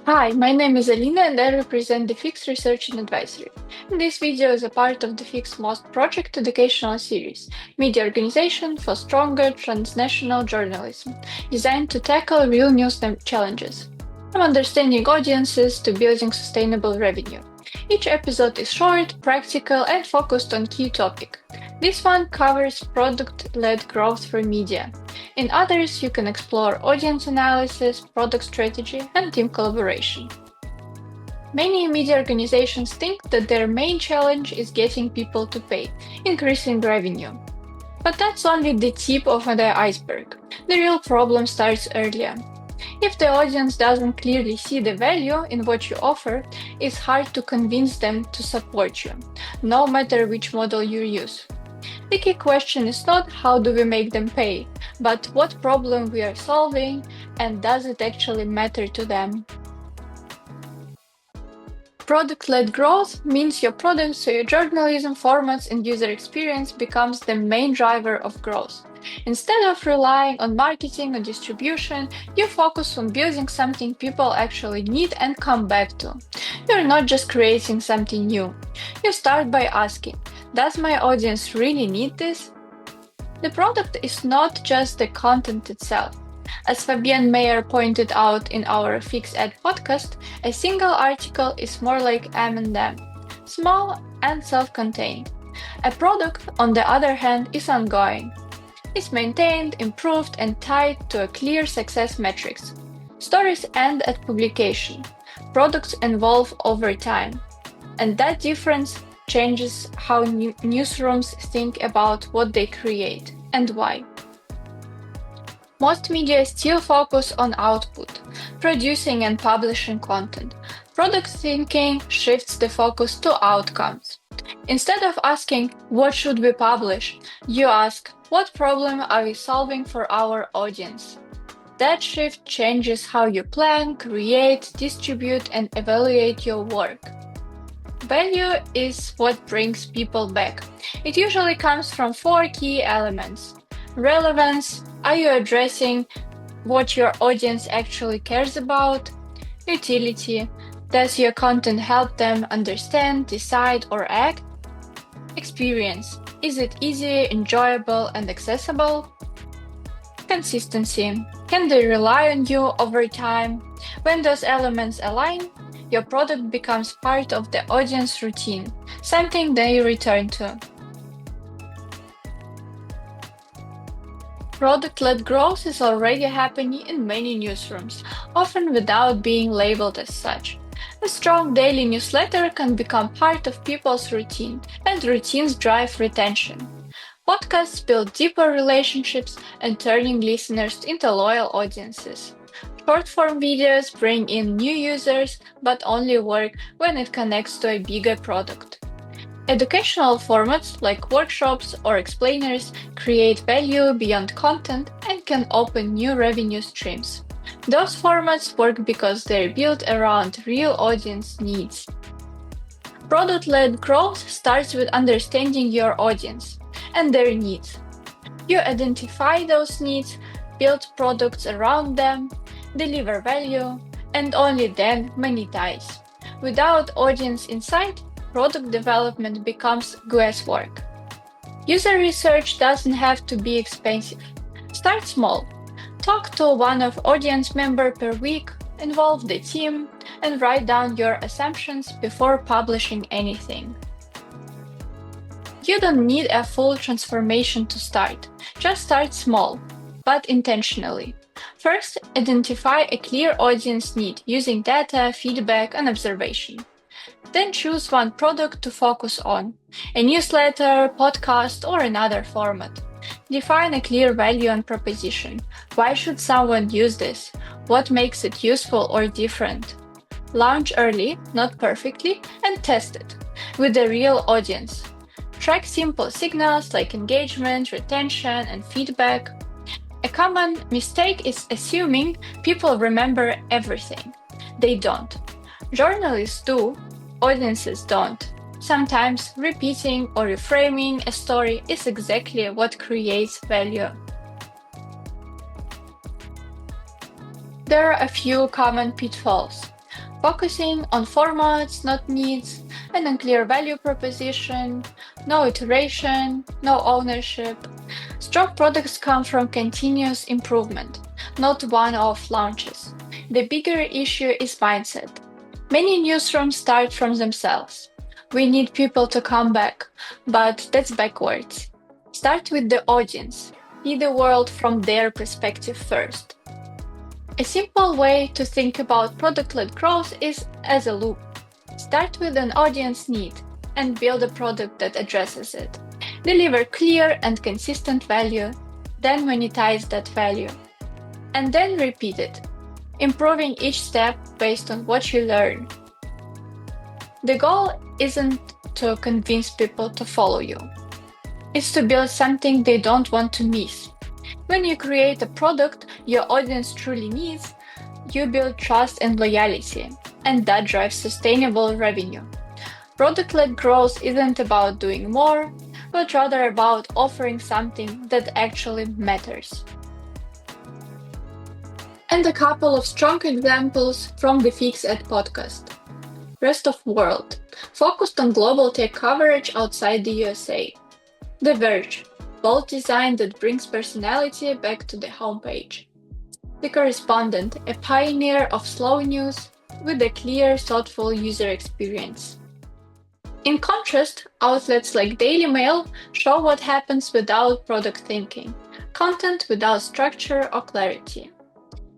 Hi, my name is Alina and I represent the Fix Research and Advisory. This video is a part of the Fix Most Project educational series, media organization for stronger transnational journalism, designed to tackle real news challenges, from understanding audiences to building sustainable revenue. Each episode is short, practical, and focused on key topic. This one covers product-led growth for media. In others, you can explore audience analysis, product strategy, and team collaboration. Many media organizations think that their main challenge is getting people to pay, increasing revenue. But that's only the tip of the iceberg. The real problem starts earlier. If the audience doesn't clearly see the value in what you offer, it's hard to convince them to support you, no matter which model you use. The key question is not how do we make them pay, but what problem we are solving and does it actually matter to them. Product-led growth means your product, so your journalism formats and user experience becomes the main driver of growth. Instead of relying on marketing or distribution, you focus on building something people actually need and come back to. You're not just creating something new. You start by asking, does my audience really need this? The product is not just the content itself. As Fabienne Mayer pointed out in our Fix Ed podcast, a single article is more like M&M, small and self-contained. A product, on the other hand, is ongoing. It's maintained, improved, and tied to a clear success metrics. Stories end at publication. Products evolve over time. And that difference changes how newsrooms think about what they create and why. Most media still focus on output, producing and publishing content. Product thinking shifts the focus to outcomes. Instead of asking, what should we publish? You ask, what problem are we solving for our audience? That shift changes how you plan, create, distribute, and evaluate your work. Value is what brings people back. It usually comes from four key elements. Relevance, are you addressing what your audience actually cares about? Utility, does your content help them understand, decide, or act? Experience, is it easy, enjoyable, and accessible? Consistency, can they rely on you over time? When those elements align, your product becomes part of the audience routine, something they return to. Product-led growth is already happening in many newsrooms, often without being labeled as such. A strong daily newsletter can become part of people's routine, and routines drive retention. Podcasts build deeper relationships and turning listeners into loyal audiences. Short-form videos bring in new users, but only work when it connects to a bigger product. Educational formats like workshops or explainers create value beyond content and can open new revenue streams. Those formats work because they're built around real audience needs. Product-led growth starts with understanding your audience and their needs. You identify those needs, build products around them, deliver value, and only then monetize. Without audience insight, product development becomes guesswork. User research doesn't have to be expensive. Start small. Talk to one of audience member per week, involve the team, and write down your assumptions before publishing anything. You don't need a full transformation to start. Just start small, but intentionally. First, identify a clear audience need using data, feedback, and observation. Then choose one product to focus on, a newsletter, podcast, or another format. Define a clear value and proposition. Why should someone use this? What makes it useful or different? Launch early, not perfectly, and test it with a real audience. Track simple signals like engagement, retention, and feedback. A common mistake is assuming people remember everything. They don't. Journalists do, audiences don't. Sometimes repeating or reframing a story is exactly what creates value. There are a few common pitfalls. focusing on formats, not needs, an unclear value proposition, no iteration, no ownership. Strong products come from continuous improvement, not one-off launches. The bigger issue is mindset. Many newsrooms start from themselves. We need people to come back, but that's backwards. Start with the audience. See the world from their perspective first. A simple way to think about product-led growth is as a loop. Start with an audience need and build a product that addresses it. Deliver clear and consistent value, then monetize that value. And then repeat it, improving each step based on what you learn. The goal isn't to convince people to follow you. It's to build something they don't want to miss. When you create a product your audience truly needs, you build trust and loyalty, and that drives sustainable revenue. Product-led growth isn't about doing more, but rather about offering something that actually matters. And a couple of strong examples from the Fix Ed podcast. Rest of World, focused on global tech coverage outside the USA. The Verge, bold design that brings personality back to the homepage. The Correspondent, a pioneer of slow news with a clear, thoughtful user experience. In contrast, outlets like Daily Mail show what happens without product thinking, content without structure or clarity.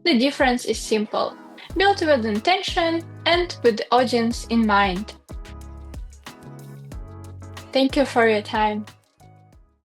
The difference is simple, built with intention and with the audience in mind. Thank you for your time.